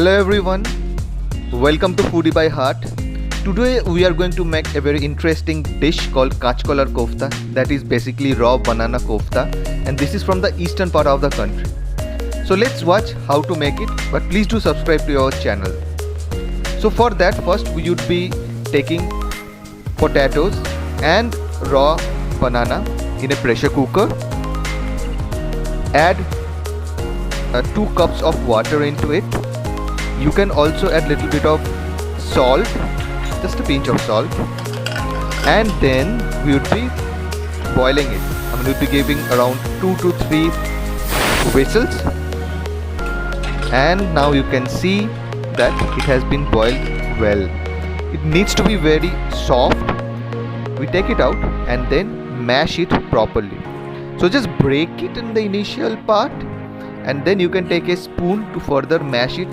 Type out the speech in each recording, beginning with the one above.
Hello everyone, welcome to Foodie by Heart. Today we are going to make a very interesting dish called Kachkolar Kofta, that is basically raw banana kofta, and this is from the eastern part of the country. So let's watch how to make it, but please do subscribe to our channel. So for that, first we would be taking potatoes and raw banana in a pressure cooker. Add 2 cups of water into it. You can also add little bit of salt, just a pinch of salt, and then we would be boiling it. We would be giving around 2 to 3 whistles, and now you can see that it has been boiled well. It needs to be very soft. We take it out and then mash it properly. So just break it in the initial part, and then you can take a spoon to further mash it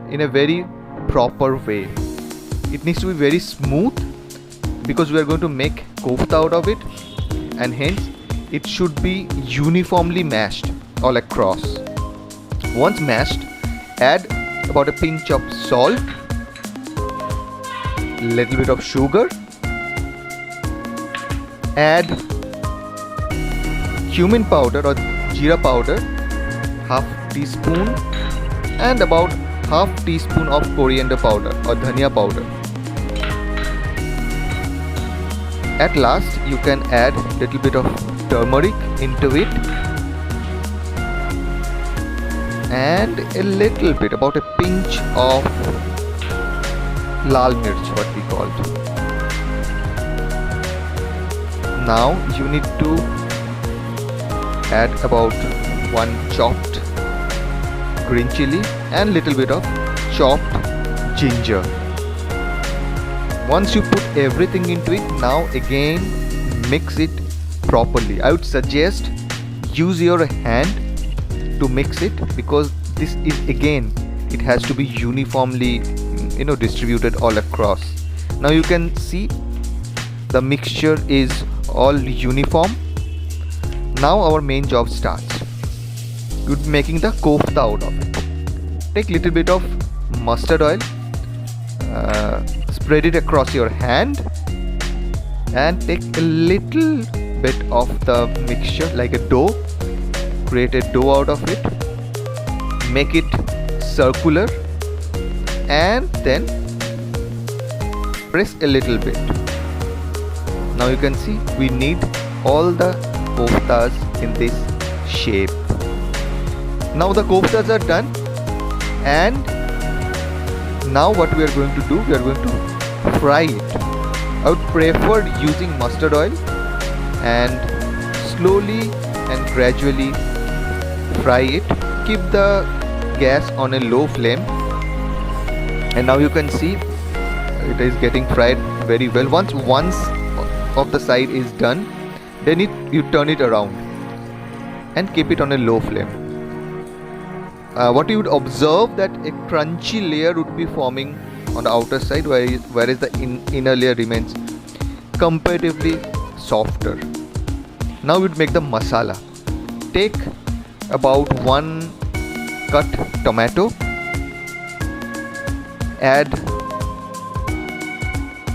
in a very proper way. It needs to be very smooth because we are going to make kofta out of it, and hence it should be uniformly mashed all across. Once mashed, add about a pinch of salt, little bit of sugar, add cumin powder or jeera powder, half teaspoon, and about half teaspoon of coriander powder or dhania powder. At last, you can add little bit of turmeric into it, and a little bit, about a pinch of lal mirch, what we call it. Now you need to add about 1 chopped green chili and little bit of chopped ginger. Once you put everything into it, now again mix it properly. I would suggest use your hand to mix it, because this is, again, it has to be uniformly distributed all across. Now you can see the mixture is all uniform. Now our main job starts. You're making the kofta out of it. Take little bit of mustard oil, spread it across your hand, and take a little bit of the mixture like a dough. Create a dough out of it, make it circular, and then press a little bit. Now you can see we need all the koftas in this shape. Now the koftas are done, and now what we are going to do, we are going to fry it. I would prefer using mustard oil, and slowly and gradually fry it. Keep the gas on a low flame, and now you can see it is getting fried very well. Once of the side is done, then you turn it around and keep it on a low flame. What you would observe, that a crunchy layer would be forming on the outer side, whereas the inner layer remains comparatively softer. Now we would make the masala. Take about 1 cut tomato, add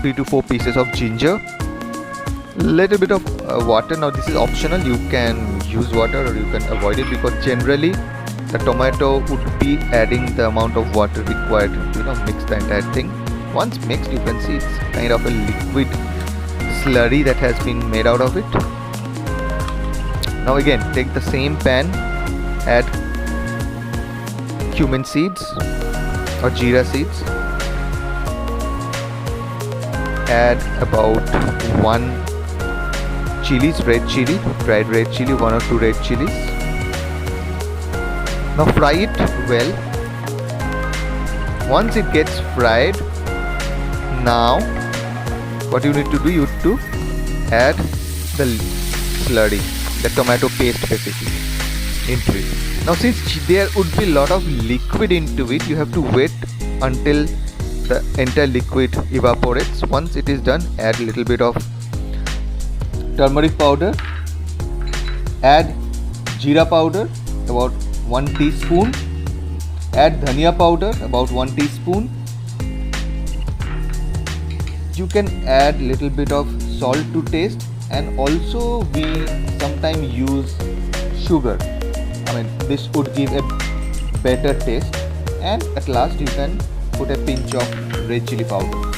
3 to 4 pieces of ginger, little bit of water. Now this is optional, you can use water or you can avoid it, because generally the tomato would be adding the amount of water required to mix the entire thing. Once mixed, you can see it's kind of a liquid slurry that has been made out of it. Now again, take the same pan, add cumin seeds or jeera seeds, add about 1 chilies, red chili, dried red chili, 1 or 2 red chilies. Now fry it well. Once it gets fried, now what you need to do, you have to add the slurry, the tomato paste basically, into it. Now since there would be a lot of liquid into it, you have to wait until the entire liquid evaporates. Once it is done, add a little bit of turmeric powder, add jeera powder, about 1 teaspoon, Add dhania powder about 1 teaspoon. You can add little bit of salt to taste, and also we sometimes use sugar. I mean, this would give a better taste. And at last you can put a pinch of red chili powder.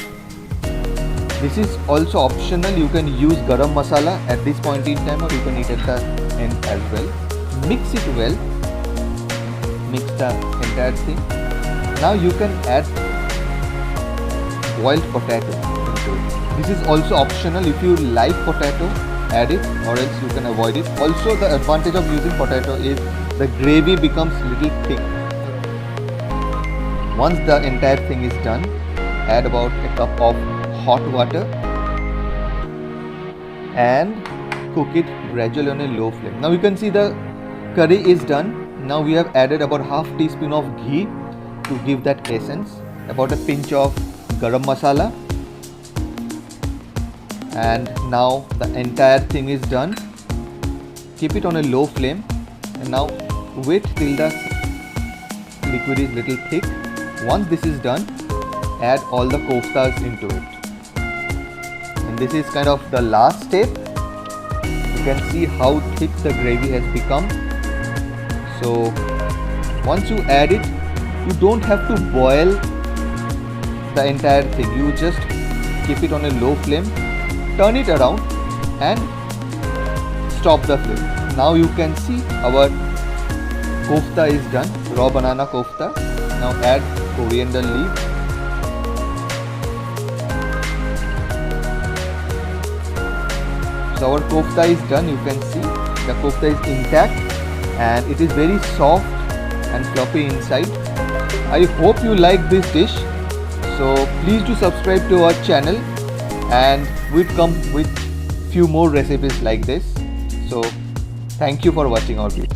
This is also optional. You can use garam masala at this point in time, or you can eat at the end as well. Mix it well. Mix the entire thing. Now you can add boiled potato into it. This is also optional. If you like potato, add it, or else you can avoid it. Also, the advantage of using potato is the gravy becomes little thick. Once the entire thing is done, add about a cup of hot water and cook it gradually on a low flame. Now you can see the curry is done. Now we have added about half teaspoon of ghee to give that essence, about a pinch of garam masala, and now the entire thing is done. Keep it on a low flame, and now wait till the liquid is little thick. Once this is done, add all the koftas into it. And this is kind of the last step. You can see how thick the gravy has become. So once you add it, you don't have to boil the entire thing. You just keep it on a low flame, turn it around and stop the flame. Now you can see our kofta is done, raw banana kofta. Now add coriander leaf. So our kofta is done. You can see the kofta is intact and it is very soft and fluffy inside. I hope you like this dish. So please do subscribe to our channel, and we'll come with few more recipes like this. So thank you for watching our video.